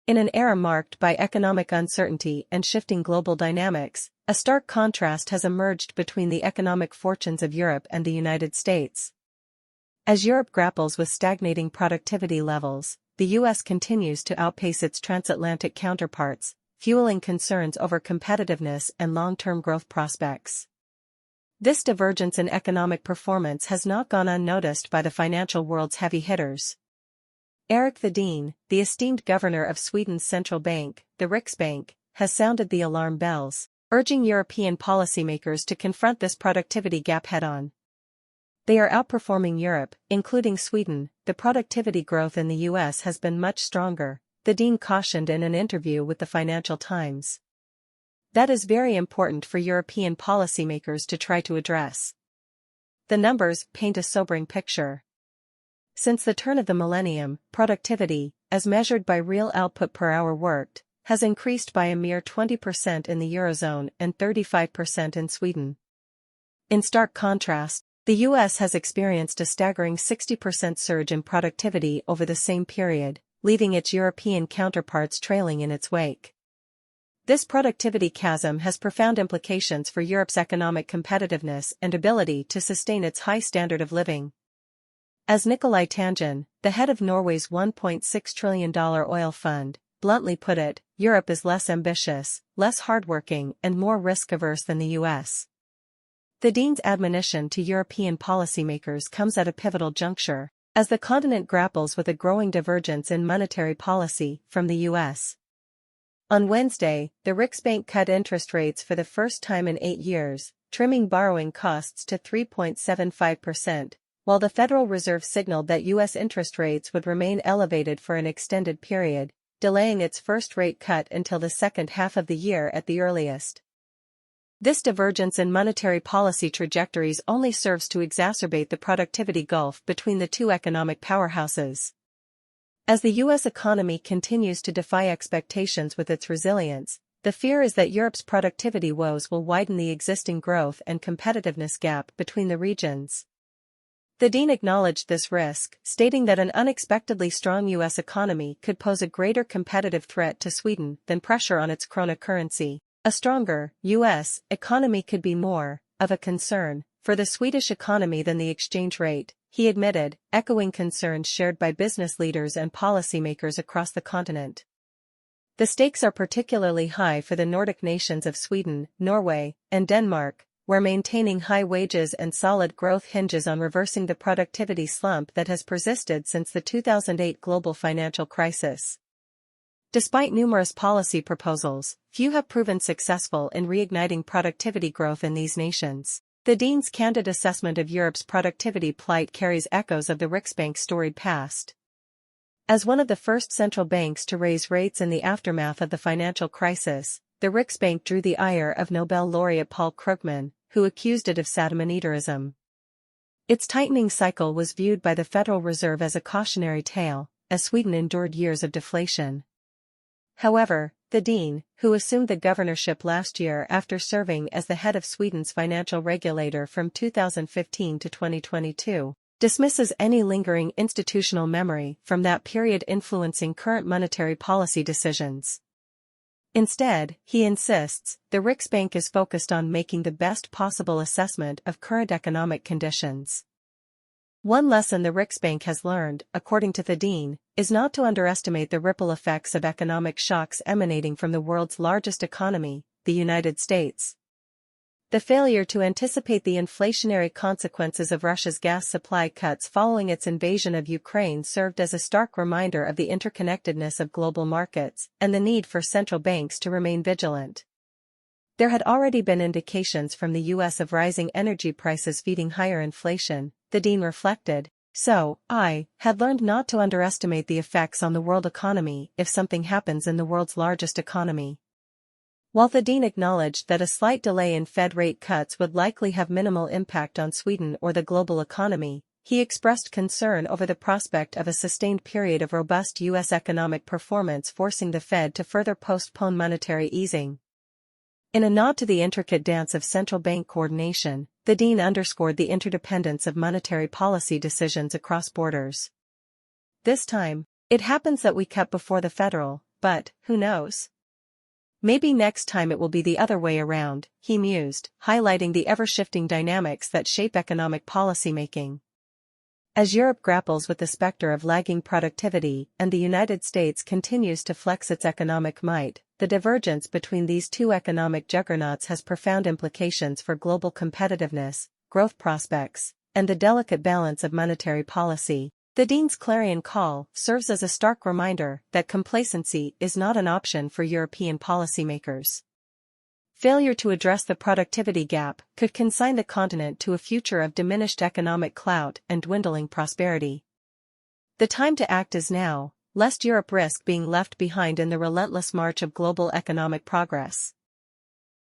In an era marked by economic uncertainty and shifting global dynamics, a stark contrast has emerged between the economic fortunes of Europe and the United States. As Europe grapples with stagnating productivity levels, the US continues to outpace its transatlantic counterparts, fueling concerns over competitiveness and long-term growth prospects. This divergence in economic performance has not gone unnoticed by the financial world's heavy hitters. Erik Thedéen, the esteemed governor of Sweden's central bank, the Riksbank, has sounded the alarm bells, urging European policymakers to confront this productivity gap head-on. They are outperforming Europe, including Sweden. The productivity growth in the US has been much stronger, Thedéen cautioned in an interview with the Financial Times. That is very important for European policymakers to try to address. The numbers paint a sobering picture. Since the turn of the millennium, productivity, as measured by real output per hour worked, has increased by a mere 20% in the Eurozone and 35% in Sweden. In stark contrast, the US has experienced a staggering 60% surge in productivity over the same period, leaving its European counterparts trailing in its wake. This productivity chasm has profound implications for Europe's economic competitiveness and ability to sustain its high standard of living. As Nicolai Tangen, the head of Norway's $1.6 trillion oil fund, bluntly put it, Europe is less ambitious, less hardworking, and more risk-averse than the US. Thedéen's admonition to European policymakers comes at a pivotal juncture, as the continent grapples with a growing divergence in monetary policy from the US. On Wednesday, the Riksbank cut interest rates for the first time in 8 years, trimming borrowing costs to 3.75%, while the Federal Reserve signaled that US interest rates would remain elevated for an extended period, delaying its first rate cut until the second half of the year at the earliest. This divergence in monetary policy trajectories only serves to exacerbate the productivity gulf between the two economic powerhouses. As the US economy continues to defy expectations with its resilience, the fear is that Europe's productivity woes will widen the existing growth and competitiveness gap between the regions. Thedéen acknowledged this risk, stating that an unexpectedly strong US economy could pose a greater competitive threat to Sweden than pressure on its krona currency. A stronger US economy could be more of a concern for the Swedish economy than the exchange rate, he admitted, echoing concerns shared by business leaders and policymakers across the continent. The stakes are particularly high for the Nordic nations of Sweden, Norway, and Denmark, where maintaining high wages and solid growth hinges on reversing the productivity slump that has persisted since the 2008 global financial crisis. Despite numerous policy proposals, few have proven successful in reigniting productivity growth in these nations. Thedéen's candid assessment of Europe's productivity plight carries echoes of the Riksbank's storied past. As one of the first central banks to raise rates in the aftermath of the financial crisis, the Riksbank drew the ire of Nobel laureate Paul Krugman, who accused it of Saddam-Eaterism. Its tightening cycle was viewed by the Federal Reserve as a cautionary tale, as Sweden endured years of deflation. However, Thedéen, who assumed the governorship last year after serving as the head of Sweden's financial regulator from 2015 to 2022, dismisses any lingering institutional memory from that period influencing current monetary policy decisions. Instead, he insists, the Riksbank is focused on making the best possible assessment of current economic conditions. One lesson the Riksbank has learned, according to Thedéen, is not to underestimate the ripple effects of economic shocks emanating from the world's largest economy, the United States. The failure to anticipate the inflationary consequences of Russia's gas supply cuts following its invasion of Ukraine served as a stark reminder of the interconnectedness of global markets and the need for central banks to remain vigilant. There had already been indications from the US of rising energy prices feeding higher inflation, Thedéen reflected, so I had learned not to underestimate the effects on the world economy if something happens in the world's largest economy. While Thedéen acknowledged that a slight delay in Fed rate cuts would likely have minimal impact on Sweden or the global economy, he expressed concern over the prospect of a sustained period of robust US economic performance forcing the Fed to further postpone monetary easing. In a nod to the intricate dance of central bank coordination, Thedéen underscored the interdependence of monetary policy decisions across borders. This time, it happens that we cut before the Federal but, who knows? Maybe next time it will be the other way around, he mused, highlighting the ever-shifting dynamics that shape economic policymaking. As Europe grapples with the specter of lagging productivity and the United States continues to flex its economic might, the divergence between these two economic juggernauts has profound implications for global competitiveness, growth prospects, and the delicate balance of monetary policy. The Dean's clarion call serves as a stark reminder that complacency is not an option for European policymakers. Failure to address the productivity gap could consign the continent to a future of diminished economic clout and dwindling prosperity. The time to act is now, lest Europe risk being left behind in the relentless march of global economic progress.